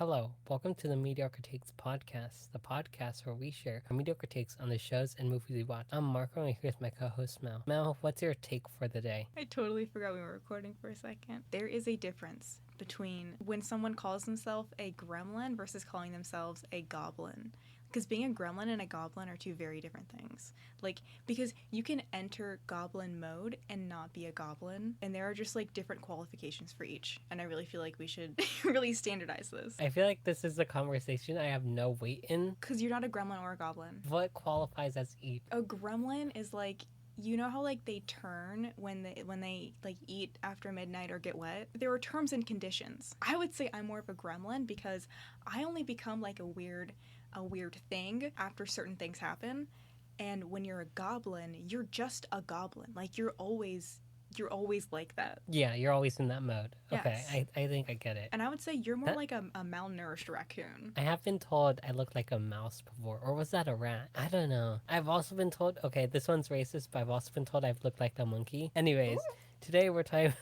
Hello, welcome to the Mediocre Takes podcast, the podcast where we share our mediocre takes on the shows and movies we watch. I'm Marco, and here's my co-host Mel. Mel, what's your take for the day? I totally forgot we were recording for a second. There is a difference between when someone calls themselves a gremlin versus calling themselves a goblin. Because being a gremlin and a goblin are two very different things. Because you can enter goblin mode and not be a goblin, and there are just different qualifications for each. And I really feel like we should really standardize this. I feel like this is a conversation I have no weight in. Because you're not a gremlin or a goblin. What qualifies as each? A gremlin is you know how they turn when they eat after midnight or get wet? There are terms and conditions. I would say I'm more of a gremlin because I only become a weird thing after certain things happen. And when you're a goblin, you're just a goblin. You're always like that. Yeah, you're always in that mode. Yes. Okay, I think I get it. And I would say you're more like a malnourished raccoon. I have been told I look like a mouse before, or was that a rat? I don't know. I've also been told, okay, this one's racist, but I've also been told I've looked like a monkey. Anyways, today we're talking...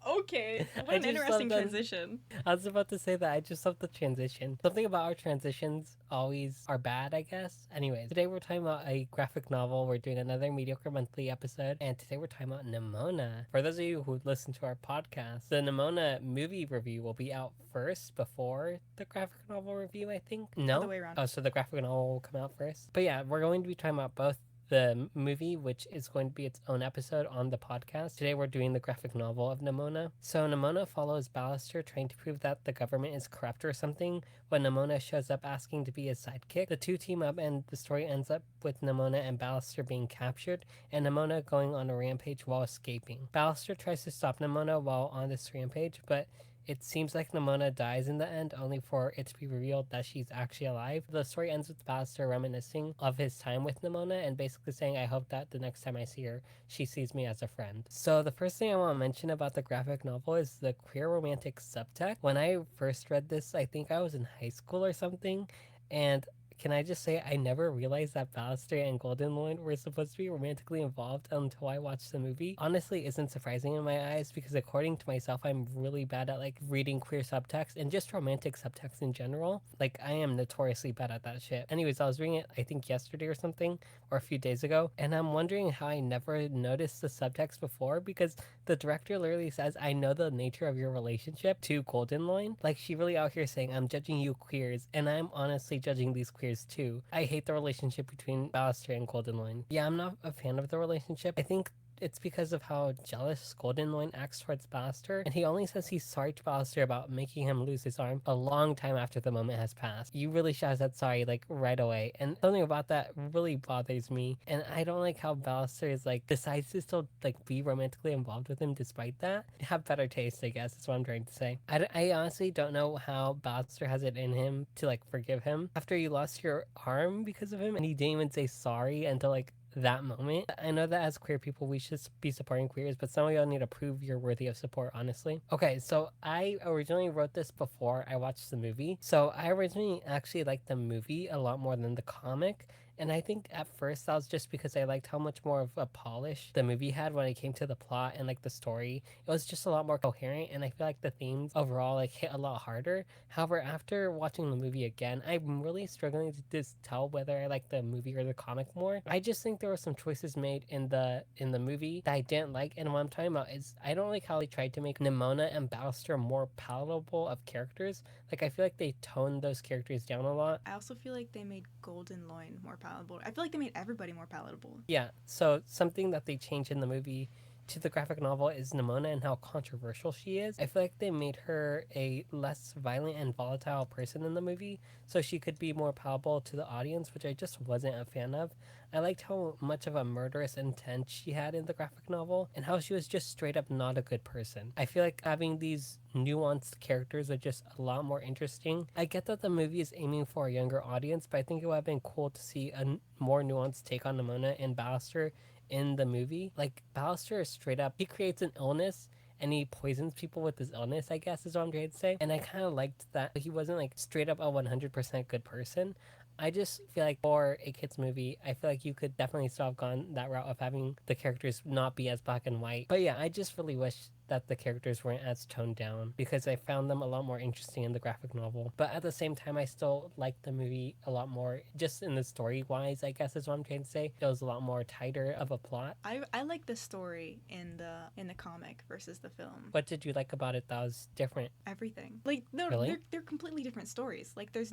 Okay, what an interesting transition. I was about to say that I just love the transition. Something about our transitions always are bad, I guess. Anyways, today we're talking about a graphic novel. We're doing another Mediocre monthly episode, and today we're talking about Nimona. For those of you who listen to our podcast, the Nimona movie review will be out first before the graphic novel review, I think. No? Other way around. Oh, so the graphic novel will come out first? But yeah, we're going to be talking about both the movie, which is going to be its own episode on the podcast. Today we're doing the graphic novel of Nimona. So Nimona follows Ballister trying to prove that the government is corrupt or something when Nimona shows up asking to be his sidekick. The two team up and the story ends up with Nimona and Ballister being captured and Nimona going on a rampage while escaping. Ballister tries to stop Nimona while on this rampage, but it seems like Nimona dies in the end, only for it to be revealed that she's actually alive. The story ends with Ballister reminiscing of his time with Nimona and basically saying, I hope that the next time I see her, she sees me as a friend. So the first thing I want to mention about the graphic novel is the queer romantic subtext. When I first read this, I think I was in high school or something, and can I just say I never realized that Ballister and Goldenloin were supposed to be romantically involved until I watched the movie? Honestly, isn't surprising in my eyes because according to myself, I'm really bad at reading queer subtext and just romantic subtext in general. I am notoriously bad at that shit. Anyways, I was reading it I think yesterday or something, or a few days ago, and I'm wondering how I never noticed the subtext before because the director literally says, I know the nature of your relationship to Goldenloin. She really out here saying, I'm judging you queers, and I'm honestly judging these queers too. I hate the relationship between Ballister and Goldenloin. Yeah, I'm not a fan of the relationship. I think it's because of how jealous Goldenloin acts towards Ballister, and he only says he's sorry to Ballister about making him lose his arm a long time after the moment has passed. You really should have said sorry right away, and something about that really bothers me, and I don't like how Ballister is decides to still be romantically involved with him despite that. Have better taste, I guess, is what I'm trying to say. I honestly don't know how Ballister has it in him to forgive him after you lost your arm because of him, and he didn't even say sorry until that moment. I know that as queer people we should be supporting queers, but some of y'all need to prove you're worthy of support, honestly. Okay, so I originally wrote this before I watched the movie. So I originally actually liked the movie a lot more than the comic. And I think at first that was just because I liked how much more of a polish the movie had when it came to the plot and the story. It was just a lot more coherent, and I feel like the themes overall hit a lot harder. However, after watching the movie again, I'm really struggling to just tell whether I like the movie or the comic more. I just think there were some choices made in the movie that I didn't like, and what I'm talking about is I don't like how they tried to make Nimona and Ballister more palatable of characters. I feel like they toned those characters down a lot. I also feel like they made Goldenloin more palatable. I feel like they made everybody more palatable. Yeah, so something that they changed in the movie to the graphic novel is Nimona and how controversial she is. I feel like they made her a less violent and volatile person in the movie, so she could be more palatable to the audience, which I just wasn't a fan of. I liked how much of a murderous intent she had in the graphic novel, and how she was just straight up not a good person. I feel like having these nuanced characters are just a lot more interesting. I get that the movie is aiming for a younger audience, but I think it would have been cool to see a more nuanced take on Nimona and Ballister in the movie. Ballister is straight up, he creates an illness and he poisons people with his illness, I guess is what I'm trying to say. And I kind of liked that he wasn't straight up a 100% good person. I just feel like for a kids movie, I feel like you could definitely still have gone that route of having the characters not be as black and white. But yeah, I just really wish that the characters weren't as toned down because I found them a lot more interesting in the graphic novel. But at the same time, I still liked the movie a lot more, just in the story wise, I guess is what I'm trying to say. It was a lot more tighter of a plot. I like the story in the comic versus the film. What did you like about it that was different? Everything. Like no, Really? they're completely different stories. Like there's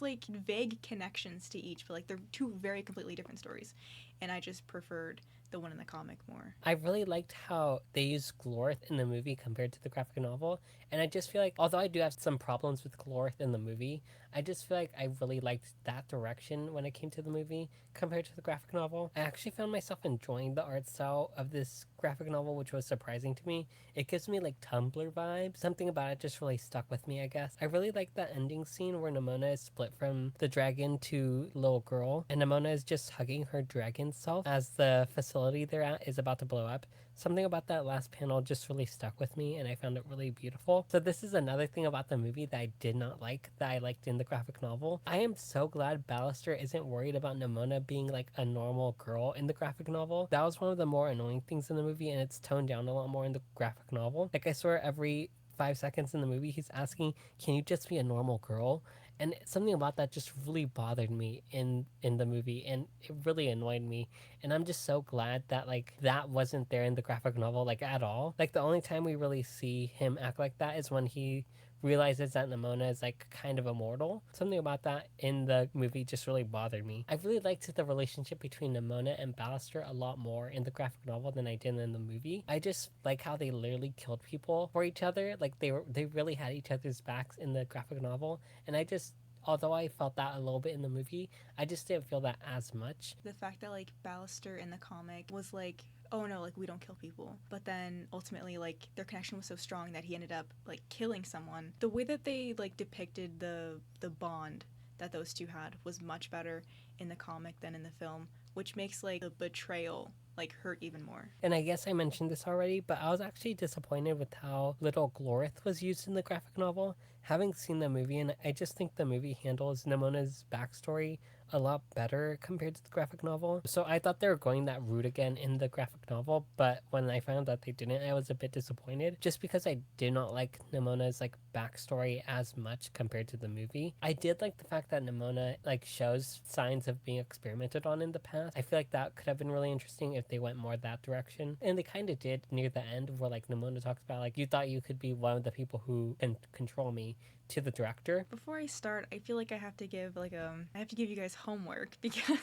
like vague connections to each, but like they're two very completely different stories. And I just preferred the one in the comic more. I really liked how they used Glorth in the movie compared to the graphic novel. And I just feel like, although I do have some problems with Glorth in the movie, I just feel like I really liked that direction when it came to the movie compared to the graphic novel. I actually found myself enjoying the art style of this graphic novel, which was surprising to me. It gives me like Tumblr vibes. Something about it just really stuck with me, I guess. I really like that ending scene where Nimona is split from the dragon to little girl, and Nimona is just hugging her dragon self as the facility they're at is about to blow up. Something about that last panel just really stuck with me, and I found it really beautiful. So this is another thing about the movie that I did not like that I liked in the graphic novel. I am so glad Ballister isn't worried about Nimona being like a normal girl in the graphic novel. That was one of the more annoying things in the movie, and it's toned down a lot more in the graphic novel. Like I swear every 5 seconds in the movie he's asking, can you just be a normal girl? And something about that just really bothered me in the movie, and it really annoyed me. And I'm just so glad that like that wasn't there in the graphic novel like at all. Like the only time we really see him act like that is when he realizes that Nimona is like kind of immortal. Something about that in the movie just really bothered me. I really liked the relationship between Nimona and Ballister a lot more in the graphic novel than I did in the movie. I just like how they literally killed people for each other. Like they really had each other's backs in the graphic novel, and I just, although I felt that a little bit in the movie, I just didn't feel that as much. The fact that like Ballister in the comic was like, oh no, like we don't kill people, but then ultimately like their connection was so strong that he ended up like killing someone. The way that they like depicted the bond that those two had was much better in the comic than in the film, which makes like the betrayal like hurt even more. And I guess I mentioned this already, but I was actually disappointed with how little Glorith was used in the graphic novel. Having seen the movie, and I just think the movie handles Nimona's backstory a lot better compared to the graphic novel. So I thought they were going that route again in the graphic novel, but when I found out they didn't, I was a bit disappointed just because I did not like Nimona's like backstory as much compared to the movie. I did like the fact that Nimona like shows signs of being experimented on in the past. I feel like that could have been really interesting if they went more that direction. And they kind of did near the end where like Nimona talks about like, you thought you could be one of the people who can control me, to the director. Before I start, I feel like I have to give you guys homework because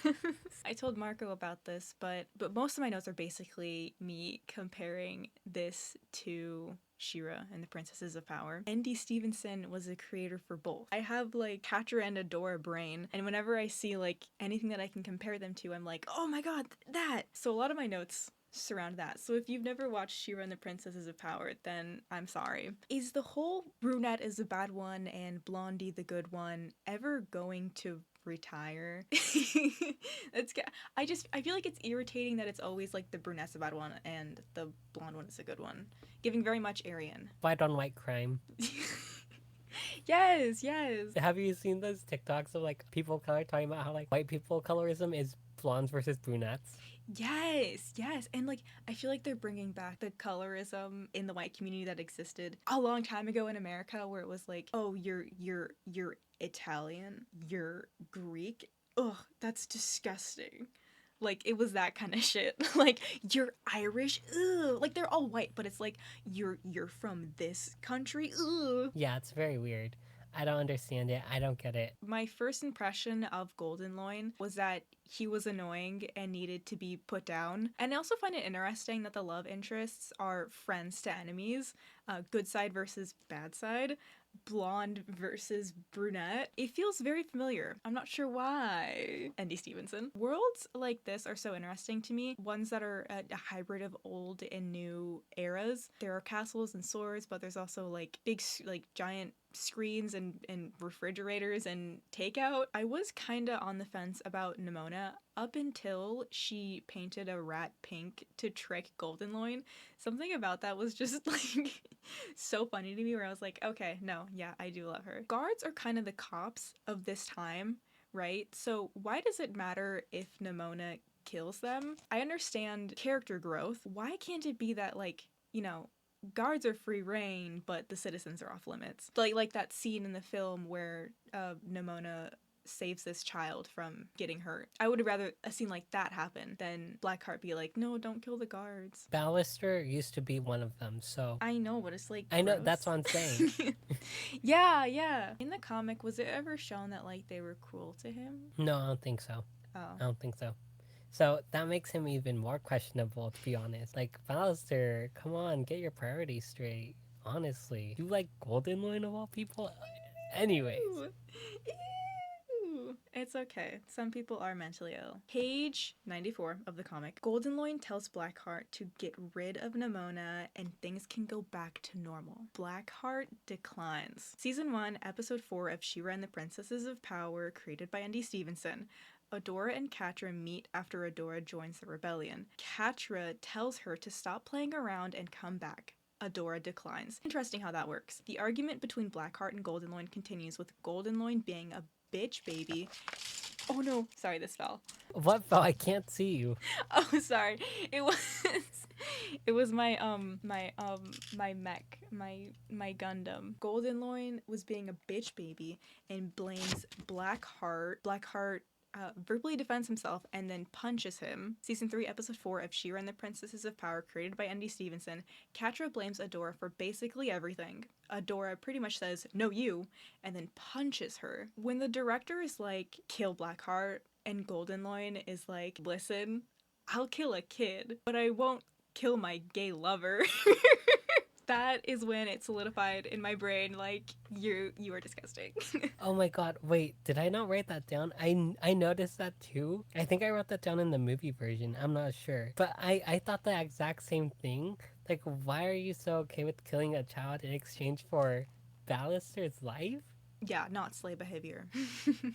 I told Marco about this, but most of my notes are basically me comparing this to She-Ra and the Princesses of Power. N.D. Stevenson was a creator for both. I have like Catcher and Adora brain, and whenever I see like anything that I can compare them to, I'm like, oh my god, that! So a lot of my notes surround that. So if you've never watched She-Ra and the Princesses of Power, then I'm sorry. Is the whole brunette is the bad one and Blondie the good one ever going to retire? I feel like it's irritating that it's always like the brunette's the bad one and the blonde one is the good one. Giving very much Aryan. White on white crime. Yes. Have you seen those TikToks of like people of color talking about how like white people colorism is blondes versus brunettes? Yes. And like I feel like they're bringing back the colorism in the white community that existed a long time ago in America, where it was like, oh, you're Italian, you're Greek. Ugh, that's disgusting. Like it was that kind of shit. Like you're Irish. Ugh. Like they're all white, but it's like you're from this country. Ugh. Yeah, it's very weird. I don't understand it. I don't get it. My first impression of Golden Loin was that he was annoying and needed to be put down. And I also find it interesting that the love interests are friends to enemies, good side versus bad side, blonde versus brunette. It feels very familiar. I'm not sure why. N.D. Stevenson. Worlds like this are so interesting to me. Ones that are a hybrid of old and new eras. There are castles and swords, but there's also like big, like giant screens and refrigerators and takeout. I was kinda on the fence about Nimona up until she painted a rat pink to trick Golden Loin. Something about that was just like so funny to me, where I was like, okay, no, yeah, I do love her. Guards are kind of the cops of this time, right? So why does it matter if Nimona kills them? I understand character growth. Why can't it be that like, you know, guards are free reign, but the citizens are off limits. Like that scene in the film where Nimona saves this child from getting hurt. I would rather a scene like that happen than Blackheart be like, no, don't kill the guards. Ballister used to be one of them, so I know, but it's like I know, gross. that's what I'm saying. Yeah. In the comic, was it ever shown that like they were cruel to him? No, I don't think so. Oh. I don't think so. So that makes him even more questionable, to be honest. Like, Ballister, come on, get your priorities straight. Honestly. You like Golden Loin of all people? Anyways. Ew. It's okay. Some people are mentally ill. Page 94 of the comic. Goldenloin tells Blackheart to get rid of Nimona and things can go back to normal. Blackheart declines. Season 1, Episode 4 of She-Ra and the Princesses of Power, created by Andy Stevenson. Adora and Catra meet after Adora joins the rebellion. Catra tells her to stop playing around and come back. Adora declines. Interesting how that works. The argument between Blackheart and Goldenloin continues, with Goldenloin being a bitch baby. Oh no, sorry, this fell. What fell? I can't see you. Oh, sorry. It was my mech, my Gundam. Goldenloin was being a bitch baby and blames Blackheart. Blackheart verbally defends himself and then punches him. Season 3, Episode 4 of She-Ra and the Princesses of Power, created by Andy Stevenson. Catra blames Adora for basically everything. Adora pretty much says, no you, and then punches her. When the director is like, kill Blackheart, and Goldenloin is like, listen, I'll kill a kid, but I won't kill my gay lover. That is when it solidified in my brain, like, you are disgusting. Oh my god, wait, did I not write that down? I noticed that too. I think I wrote that down in the movie version, I'm not sure. But I thought the exact same thing. Like, why are you so okay with killing a child in exchange for Ballister's life? Yeah, not slay behavior.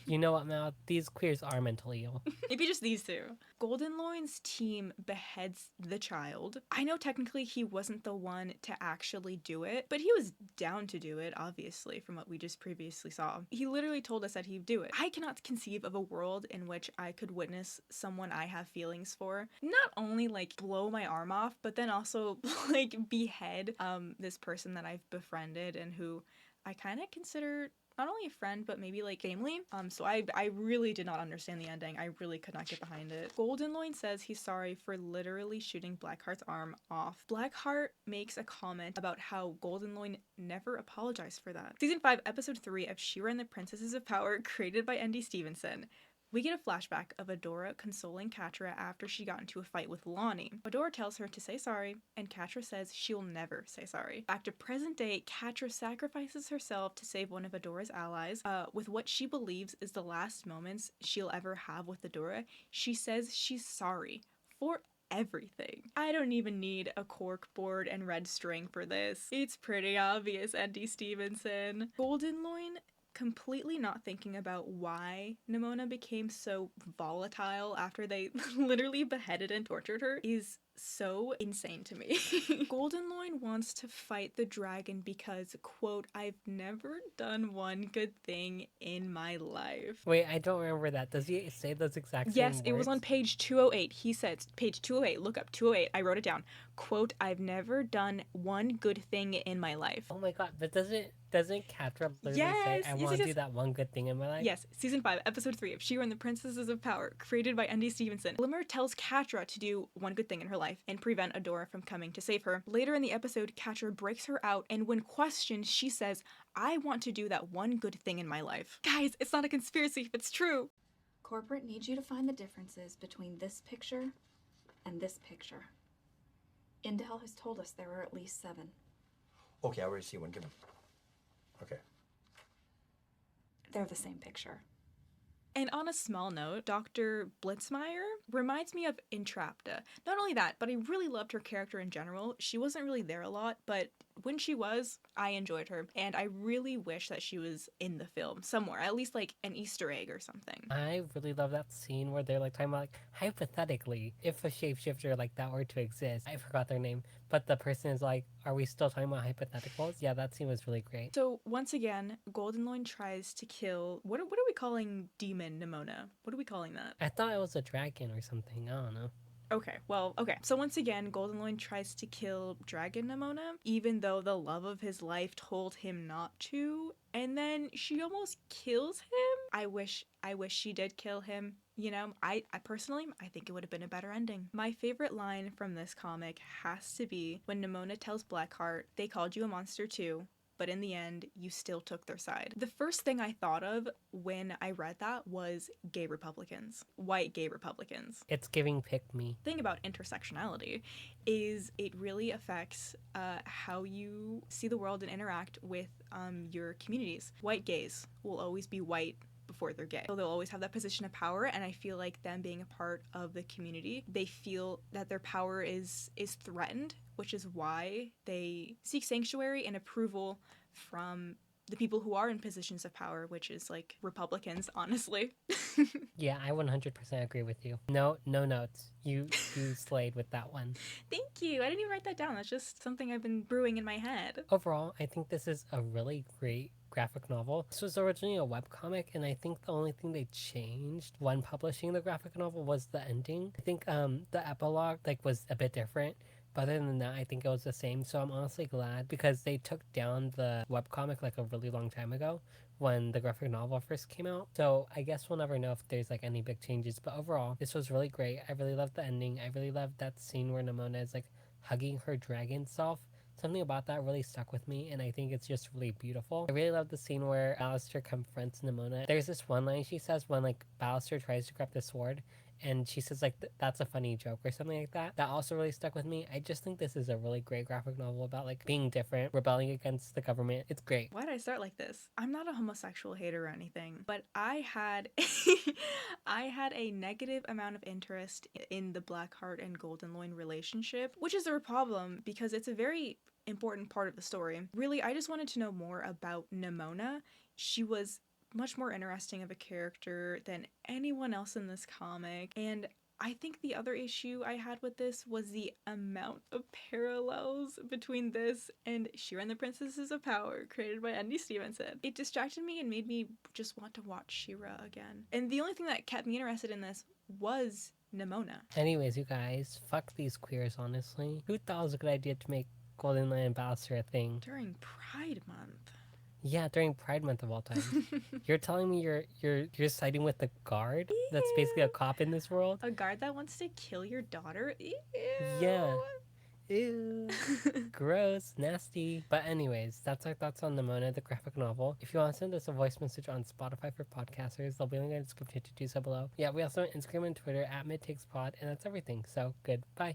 You know what, Mal? These queers are mentally ill. Maybe just these two. Goldenloin's team beheads the child. I know technically he wasn't the one to actually do it, but he was down to do it, obviously, from what we just previously saw. He literally told us that he'd do it. I cannot conceive of a world in which I could witness someone I have feelings for not only like blow my arm off, but then also like behead this person that I've befriended and who I kind of consider not only a friend, but maybe like family. So I really did not understand the ending. I really could not get behind it. Goldenloin says he's sorry for literally shooting Blackheart's arm off. Blackheart makes a comment about how Goldenloin never apologized for that. Season 5, Episode 3 of She-Ra and the Princesses of Power, created by Andy Stevenson. We get a flashback of Adora consoling Catra after she got into a fight with Lonnie. Adora tells her to say sorry, and Catra says she'll never say sorry. Back to present day, Catra sacrifices herself to save one of Adora's allies. With what she believes is the last moments she'll ever have with Adora, she says she's sorry for everything. I don't even need a cork board and red string for this. It's pretty obvious, Andy Stevenson. Goldenloin, completely not thinking about why Nimona became so volatile after they literally beheaded and tortured her, is so insane to me. Goldenloin wants to fight the dragon because, quote, I've never done one good thing in my life. Wait, I don't remember that. Does he say those exact same Yes, words? it was on page 208. He said, page 208, look up 208. I wrote it down. Quote, I've never done one good thing in my life. Oh my god, but doesn't Catra literally say, I want to do that one good thing in my life? Yes, Season 5, Episode 3 of She-Ra and the Princesses of Power, created by Andy Stevenson. Glimmer tells Catra to do one good thing in her life and prevent Adora from coming to save her. Later in the episode, Catra breaks her out, and when questioned, she says, I want to do that one good thing in my life. Guys, it's not a conspiracy, it's true. Corporate needs you to find the differences between this picture and this picture. Intel has told us there are at least 7. Okay, I already see one. Give him. Okay. They're the same picture. And on a small note, Dr. Blitzmeyer reminds me of Entrapta. Not only that, but I really loved her character in general. She wasn't really there a lot, but when she was, I enjoyed her. And I really wish that she was in the film somewhere, at least like an Easter egg or something. I really love that scene where they're like talking about like, hypothetically, if a shapeshifter like that were to exist, I forgot their name, but the person is like, are we still talking about hypotheticals? Yeah, that scene was really great. So once again, Goldenloin tries to kill, what are we calling Demon Nimona? What are we calling that? I thought it was a dragon or something, I don't know. Okay, well, okay. So once again, Golden Loin tries to kill Dragon Nimona, even though the love of his life told him not to, and then she almost kills him. I wish she did kill him. You know, I personally, I think it would have been a better ending. My favorite line from this comic has to be when Nimona tells Blackheart, they called you a monster too, but in the end, you still took their side. The first thing I thought of when I read that was gay Republicans, white gay Republicans. It's giving pick me. The thing about intersectionality is it really affects how you see the world and interact with your communities. White gays will always be white before they're gay. So they'll always have that position of power, and I feel like them being a part of the community, they feel that their power is threatened, which is why they seek sanctuary and approval from the people who are in positions of power, which is like Republicans, honestly. Yeah, I 100% agree with you. No notes. You slayed with that one. Thank you. I didn't even write that down. That's just something I've been brewing in my head. Overall, I think this is a really great graphic novel. This was originally a webcomic, and I think the only thing they changed when publishing the graphic novel was the ending. I think the epilogue was a bit different. But other than that, I think it was the same. So I'm honestly glad because they took down the webcomic a really long time ago when the graphic novel first came out. So I guess we'll never know if there's any big changes. But overall, this was really great. I really loved the ending. I really loved that scene where Nimona is hugging her dragon self. Something about that really stuck with me, and I think it's just really beautiful. I really love the scene where Alistair confronts Nimona. There's this one line she says when Alistair tries to grab the sword, and she says that's a funny joke or something like that. That also really stuck with me. I just think this is a really great graphic novel about being different, rebelling against the government. It's great. Why did I start like this? I'm not a homosexual hater or anything, but I had I had a negative amount of interest in the Blackheart and Golden Loin relationship, which is a problem because it's a very important part of the story. Really, I just wanted to know more about Nimona. She was much more interesting of a character than anyone else in this comic, and I think the other issue I had with this was the amount of parallels between this and She-Ra and the Princesses of Power, created by Andy Stevenson. It distracted me and made me just want to watch She-Ra again. And the only thing that kept me interested in this was Nimona. Anyways, you guys, fuck these queers, honestly. Who thought it was a good idea to make Golden Lion and Ballister a thing? During Pride Month. Yeah, during Pride Month of all time. You're telling me you're siding with the guard? That's basically a cop in this world? A guard that wants to kill your daughter? Ew. Yeah. Ew. Gross. Nasty. But anyways, that's our thoughts on Nimona, the graphic novel. If you want to send us a voice message on Spotify for podcasters, there'll be a link in the description to do so below. Yeah, we also have Instagram and Twitter at MidTakesPod, and that's everything. So, goodbye.